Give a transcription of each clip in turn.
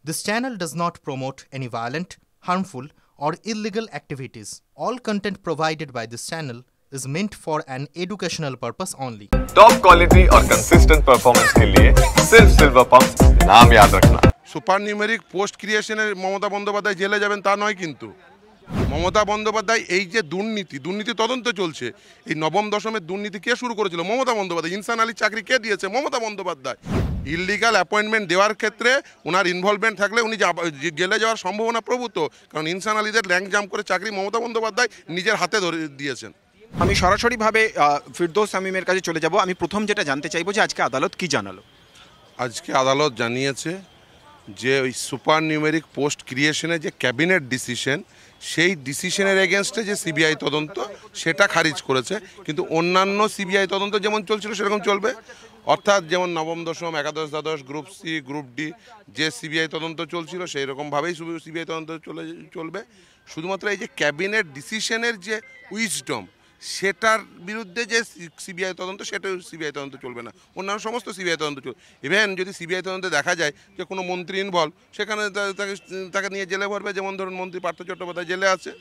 This channel does not promote any violent, harmful, or illegal activities. All content provided by this channel is meant for an educational purpose only. Top quality और consistent performance के लिए सिर्फ silver pump नाम याद रखना। Super numeric post ক্রিয়েশনের মমতা বন্দ্যোপাধ্যায় জেলে যাবেন তা নয়, কিন্তু মমতা বন্দ্যোপাধ্যায় এই যে দুর্নীতি তদন্ত চলছে, এই নবম দশমের দুর্নীতি কে শুরু করেছিল? মমতা বন্দ্যোপাধ্যায়। ইনসান আলীর চাকরি কে দিয়েছে? মমতা বন্দ্যোপাধ্যায়। ইললিগাল অ্যাপয়েন্টমেন্ট দেওয়ার ক্ষেত্রে ওনার ইনভলভমেন্ট থাকলে উনি জেলে যাওয়ার সম্ভাবনা প্রভূত, কারণ ইনসান আলীদের র্যাঙ্ক জাম্প করে চাকরি মমতা বন্দ্যোপাধ্যায় নিজের হাতে ধরে দিয়েছেন। আমি সরাসরিভাবে ফিরদৌস শামীমের কাছে চলে যাব। আমি প্রথম যেটা জানতে চাইবো যে আজকে আদালত কি জানালো? আজকে আদালত জানিয়েছে যে ওই সুপার নিউমেরিক পোস্ট ক্রিয়েশনের যে ক্যাবিনেট ডিসিশন, সেই ডিসিশনের এগেনস্টে যে সিবিআই তদন্ত সেটা খারিজ করেছে, কিন্তু অন্যান্য সিবিআই তদন্ত যেমন চলছিল সেরকম চলবে। অর্থাৎ যেমন নবম দশম, একাদশ দ্বাদশ, গ্রুপ সি, গ্রুপ ডি যে সিবিআই তদন্ত চলছিল সেই রকমভাবেই সিবিআই তদন্ত চলবে। শুধুমাত্র এই যে ক্যাবিনেট ডিসিশনের যে উইজডম, সেটার বিরুদ্ধে যে সিবিআই তদন্ত, সেটা সিবিআই তদন্ত চলবে না, অন্যান্য সমস্ত সিবিআই তদন্ত চলবে। ইভেন যদি সিবিআই তদন্তে দেখা যায় যে কোনো মন্ত্রী ইনভলভ, সেখানে তাকে নিয়ে জেলে ভরবে, যেমন ধরুন মন্ত্রী পার্থ চট্টোপাধ্যায় জেলে আছে।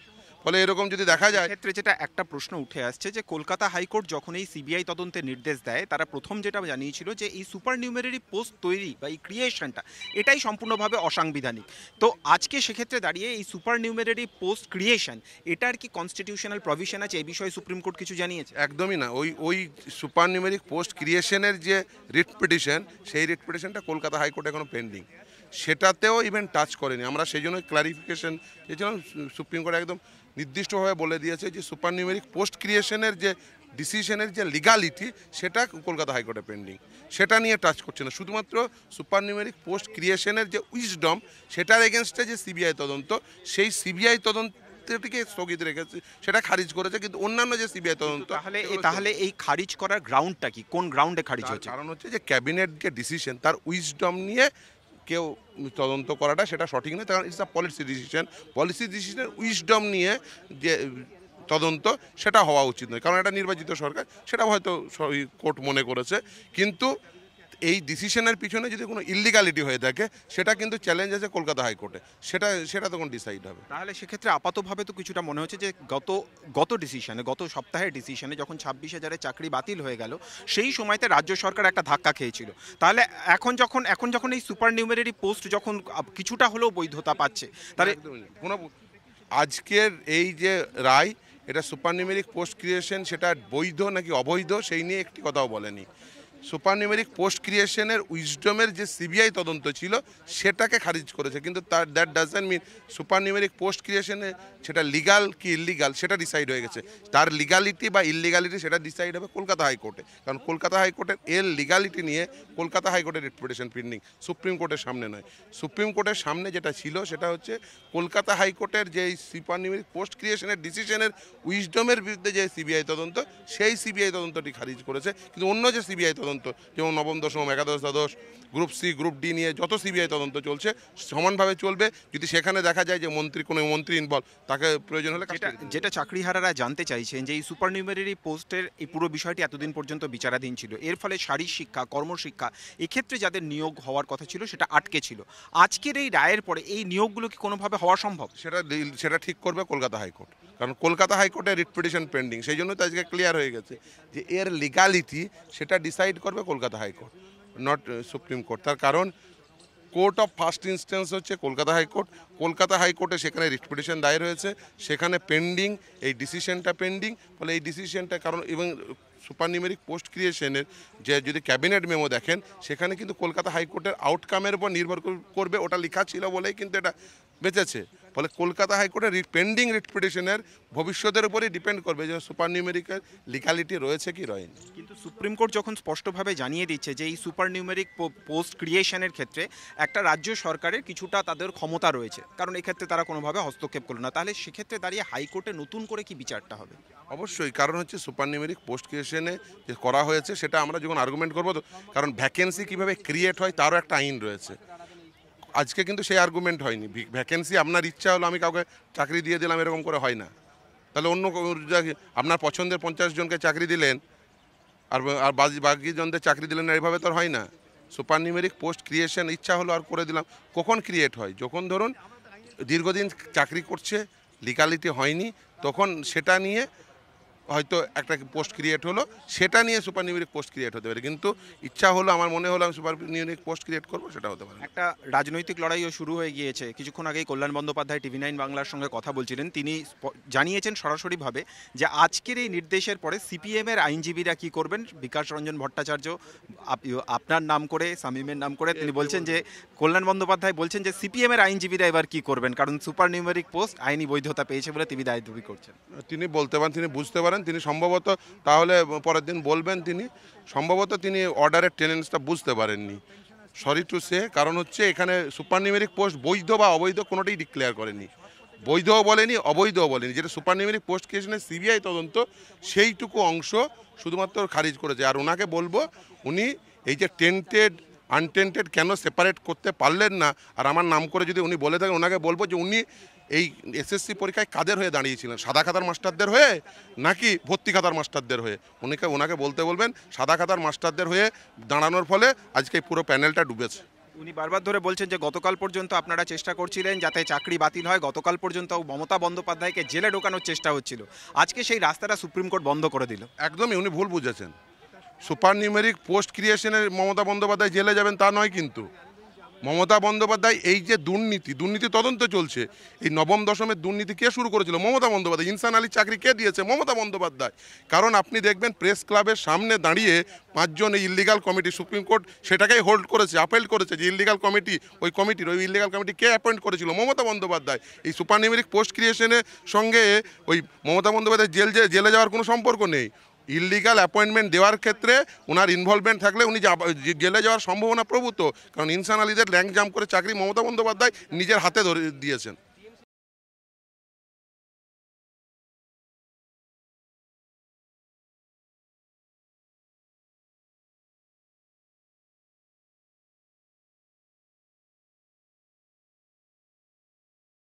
ফলে এরকম যদি দেখা যায়, ক্ষেত্রে যেটা একটা প্রশ্ন উঠে আসছে যে কলকাতা হাইকোর্ট যখন এই সিবিআই তদন্তের নির্দেশ দেয়, তারা প্রথম যেটা জানিয়েছিল যে এই সুপার নিউমেরারি পোস্ট তৈরি বা এই ক্রিয়েশনটা এটাই সম্পূর্ণভাবে অসাংবিধানিক। তো আজকে সেক্ষেত্রে দাঁড়িয়ে এই সুপার নিউমেরারি পোস্ট ক্রিয়েশন এটার কি কনস্টিটিউশনাল প্রভিশন আছে? এই বিষয়ে সুপ্রিম কোর্ট কিছু জানিয়েছে? একদমই না। ওই সুপার নিউমেরিক পোস্ট ক্রিয়েশনের যে রিট পিটিশন, সেই রিট পিটিশনটা কলকাতা হাইকোর্টে এখনো পেন্ডিং, সেটাতেও ইভেন টাচ করেনি। আমরা সেই জন্য ক্লারিফিকেশন চেয়েছিলাম। সুপ্রিম কোর্ট একদম নির্দিষ্টভাবে বলে দিয়েছে যে সুপার নিউমেরিক পোস্ট ক্রিয়েশনের যে ডিসিশনের যে লিগালিটি, সেটা কলকাতা হাইকোর্টে পেন্ডিং, সেটা নিয়ে টাচ করছে না। শুধুমাত্র সুপার নিউমেরিক পোস্ট ক্রিয়েশনের যে উইজডম, সেটার এগেনস্টে যে সিবিআই তদন্ত, সেই সিবিআই তদন্ত স্থগিত রেখেছে, সেটা খারিজ করেছে। কিন্তু অন্যান্য যে সিবিআই তদন্ত, তাহলে এই খারিজ করার গ্রাউন্ডটা কি? কোন গ্রাউন্ডে খারিজ হচ্ছে? কারণ হচ্ছে যে ক্যাবিনেট যে ডিসিশন, তার উইজডম নিয়ে কেউ তদন্ত করাটা সেটা সঠিক নয়, কারণ ইটস আ পলিসি ডিসিশনের উইজডম নিয়ে যে তদন্ত, সেটা হওয়া উচিত নয়, কারণ এটা নির্বাচিত সরকার, সেটা হয়তো কোর্ট মনে করেছে। কিন্তু এই ডিসিশনের পিছনে যদি কোনো ইললিগালিটি হয়ে থাকে, সেটা কিন্তু চ্যালেঞ্জ আছে কলকাতা হাইকোর্টে, সেটা তখন ডিসাইড হবে। তাহলে সেক্ষেত্রে আপাতভাবে তো কিছুটা মনে হচ্ছে যে গত সপ্তাহের ডিসিশনে যখন 26,000-এর চাকরি বাতিল হয়ে গেল, সেই সময়তে রাজ্য সরকার একটা ধাক্কা খেয়েছিল। তাহলে এখন যখন এই সুপার নিউমেরারি পোস্ট যখন কিছুটা হলেও বৈধতা পাচ্ছে, তাহলে কোনো আজকের এই যে রায়, এটা সুপার নিউমেরিক পোস্ট ক্রিয়েশন সেটা বৈধ নাকি অবৈধ সেই নিয়ে একটি কথাও বলেনি। সুপার নিউমেরিক পোস্ট ক্রিয়েশনের উইজডমের যে সিবিআই তদন্ত ছিল, সেটাকে খারিজ করেছে, কিন্তু that doesn't mean super numeric post ক্রিয়েশনে সেটা লিগাল কি ইললিগাল সেটা ডিসাইড হয়ে গেছে। তার লিগালিটি বা ইললিগালিটি সেটা ডিসাইড হবে কলকাতা হাইকোর্টে, কারণ কলকাতা হাইকোর্টের এর লিগালিটি নিয়ে কলকাতা হাইকোর্টের রিট পেন্ডিং, সুপ্রিম কোর্টের সামনে নয়। সুপ্রিম কোর্টের সামনে যেটা ছিল সেটা হচ্ছে কলকাতা হাইকোর্টের যে সুপার নিউমেরিক পোস্ট ক্রিয়েশনের ডিসিশনের উইজডমের বিরুদ্ধে যে সিবিআই তদন্ত, সেই সিবিআই তদন্তটি খারিজ করেছে। কিন্তু অন্য যে সিবিআই তদন্ত, যেমন নবম দশম, একাদশ দ্বাদশ, গ্রুপ সি, গ্রুপ ডি নিয়ে যত সিবিআই তদন্ত চলছে, সমানভাবে চলবে। যদি সেখানে দেখা যায় যে কোনো মন্ত্রী ইনভলভ, তাকে প্রয়োজন হলে যেটা চাকরিহারারা জানতে চাইছেন যে এই সুপার নিউমেরারি পোস্টের এই পুরো বিষয়টি এতদিন পর্যন্ত বিচারাধীন ছিল, এর ফলে শারীরিক শিক্ষা, কর্মশিক্ষা এক্ষেত্রে যাদের নিয়োগ হওয়ার কথা ছিল সেটা আটকে ছিল। আজকের এই রায়ের পরে এই নিয়োগগুলো কি কোনোভাবে হওয়া সম্ভব? সেটা ঠিক করবে কলকাতা হাইকোর্ট, কারণ কলকাতা হাইকোর্টের রিট পিটিশন পেন্ডিং। সেই জন্য তো আজকে ক্লিয়ার হয়ে গেছে যে এর লিগালিটি সেটা ডিসাইড করবে Kolkata high court, not supreme court. তার কারণ কোর্ট অফ ফার্স্ট ইনস্ট্যান্স হচ্ছে কলকাতা হাইকোর্ট। কলকাতা হাইকোর্টে সেখানে রিট পিটিশন দায়ের হয়েছে, সেখানে পেন্ডিং, এই ডিসিশনটা পেন্ডিং। ফলে এই ডিসিশনটা, কারণ এবং সুপার নিউমেরিক পোস্ট ক্রিয়েশনের যে যদি ক্যাবিনেট মেমো দেখেন, সেখানে কিন্তু কলকাতা হাইকোর্টের আউটকামের উপর নির্ভর করবে, ওটা লেখা ছিল বলেই কিন্তু এটা বেঁচেছে। ফলে কলকাতা হাইকোর্টের পেন্ডিং রিট পিটিশনের ভবিষ্যতের উপরই ডিপেন্ড করবে যে সুপার নিউমেরিকের লিগালিটি রয়েছে কি রয়নি। কিন্তু সুপ্রিম কোর্ট যখন স্পষ্টভাবে জানিয়ে দিচ্ছে যে এই সুপার নিউমেরিক পোস্ট ক্রিয়েশনের ক্ষেত্রে একটা রাজ্য সরকারের কিছুটা তাদের ক্ষমতা রয়েছে, কারণ এক্ষেত্রে তারা কোনোভাবে হস্তক্ষেপ করলো না, তাহলে সেক্ষেত্রে দাঁড়িয়ে হাইকোর্টে নতুন করে কি বিচারটা হবে? অবশ্যই, কারণ হচ্ছে সুপার নিউমেরিক পোস্ট ক্রিয়েশনে যে করা হয়েছে, সেটা আমরা যখন আর্গুমেন্ট করবো, তো কারণ ভ্যাকেন্সি কীভাবে ক্রিয়েট হয় তারও একটা আইন রয়েছে। আজকে কিন্তু সেই আর্গুমেন্ট হয়নি। ভ্যাকেন্সি আপনার ইচ্ছা হলো আমি কাউকে চাকরি দিয়ে দিলাম, এরকম করে হয় না। তাহলে অন্য আপনার পছন্দের 50 জনকে চাকরি দিলেন, আর বাকি জনদের চাকরি দিলেন না, এইভাবে তো হয় না। সুপার নিউমেরিক পোস্ট ক্রিয়েশন ইচ্ছা হলো আর করে দিলাম। কখন ক্রিয়েট হয়? যখন ধরুন দীর্ঘদিন চাকরি করছে, লিগালিটি হয়নি, তখন সেটা নিয়ে হয়তো একটা পোস্ট ক্রিয়েট হলো, সেটা নিয়ে সুপার নিউমেরিক পোস্ট ক্রিয়েট হতে পারে। কিন্তু ইচ্ছা হলো, আমার মনে হলো আমি সুপার নিউমেরিক পোস্ট ক্রিয়েট করবো, সেটা হতে পারে না। একটা রাজনৈতিক লড়াইও শুরু হয়ে গিয়েছে। কিছুক্ষণ আগেই কল্যাণ বন্দ্যোপাধ্যায় টিভি9 বাংলার সঙ্গে কথা বলছিলেন। তিনি জানিয়েছেন সরাসরিভাবে যে আজকের এই নির্দেশের পরে সিপিএমের আইনজীবীরা কি করবেন। বিকাশ রঞ্জন ভট্টাচার্য আপনার নাম করে, শামীমের নাম করে তিনি বলছেন যে, কল্যাণ বন্দ্যোপাধ্যায় বলছেন যে সিপিএমের আইনজীবীরা এবার কি করবেন, কারণ সুপার নিউমেরিক পোস্ট আইনি বৈধতা পেয়েছে বলে তিনি দাবি করছেন। তিনি বলতে পারেন, তিনি বুঝতে পারেন, তিনি সম্ভবত তাহলে পরের দিন বলবেন। তিনি সম্ভবত তিনি অর্ডারের টেন্ডেন্সটা বুঝতে পারেননি, সরি টু সে। কারণ হচ্ছে এখানে সুপার নিউমেরিক পোস্ট বৈধ বা অবৈধ কোনোটাই ডিক্লেয়ার করেনি, বৈধও বলেনি অবৈধও বলেনি। যেটা সুপার নিউমেরিক পোস্ট ক্রিয়েশনের সিবিআই তদন্ত, সেইটুকু অংশ শুধুমাত্র খারিজ করেছে। আর ওনাকে বলবো, উনি এই যে টেন্টেড আনটেন্টেড কেন সেপারেট করতে পারলেন না, আর আমার নাম করে যদি উনি বলে থাকেন, ওনাকে বলবো যে উনি এই এসএসসি পরীক্ষায় কাদের হয়ে দাঁড়িয়েছিলেন, সাদা খাতার মাস্টারদের হয়ে নাকি ভর্তি খাতার মাস্টারদের হয়ে? ওনাকে বলতে বলবেন সাদা খাতার মাস্টারদের হয়ে দাঁড়ানোর ফলে আজকে পুরো প্যানেলটা ডুবেছে। উনি বারবার ধরে বলছেন যে গতকাল পর্যন্ত আপনারা চেষ্টা করছিলেন যাতে চাকরি বাতিল হয়, গতকাল পর্যন্ত মমতা বন্দ্যোপাধ্যায়কে জেলে ঢোকানোর চেষ্টা হচ্ছিল, আজকে সেই রাস্তাটা সুপ্রিম কোর্ট বন্ধ করে দিল। একদমই উনি ভুল বুঝেছেন। সুপার নিউমেরিক পোস্ট ক্রিয়েশনের মমতা বন্দ্যোপাধ্যায় জেলে যাবেন তা নয়, কিন্তু মমতা বন্দ্যোপাধ্যায় এই যে দুর্নীতি তদন্ত চলছে, এই নবম দশমের দুর্নীতি কে শুরু করেছিল? মমতা বন্দ্যোপাধ্যায়। ইনসান আলীর চাকরি কে দিয়েছে? মমতা বন্দ্যোপাধ্যায়। কারণ আপনি দেখবেন প্রেস ক্লাবের সামনে দাঁড়িয়ে 5 জন এই ইল্লিগাল কমিটি, সুপ্রিম কোর্ট সেটাকেই হোল্ড করেছে, আপেল করেছে যে ইল্লিগাল কমিটি, ওই ইল্লিগাল কমিটি কে অ্যাপয়েন্ট করেছিল? মমতা বন্দ্যোপাধ্যায়। এই সুপার নিউমেরিক পোস্ট ক্রিয়েশনের সঙ্গে ওই মমতা বন্দ্যোপাধ্যায় জেলে যাওয়ার কোনো সম্পর্ক নেই। ইললিগাল অ্যাপয়েন্টমেন্ট দেওয়ার ক্ষেত্রে ওনার ইনভলভমেন্ট থাকলে উনি জেলে যাওয়ার সম্ভাবনা প্রভূত। কারণ ইনসান আলীদের র্যাঙ্ক জাম্প করে চাকরি মমতা বন্দ্যোপাধ্যায় নিজের হাতে ধরে দিয়েছেন।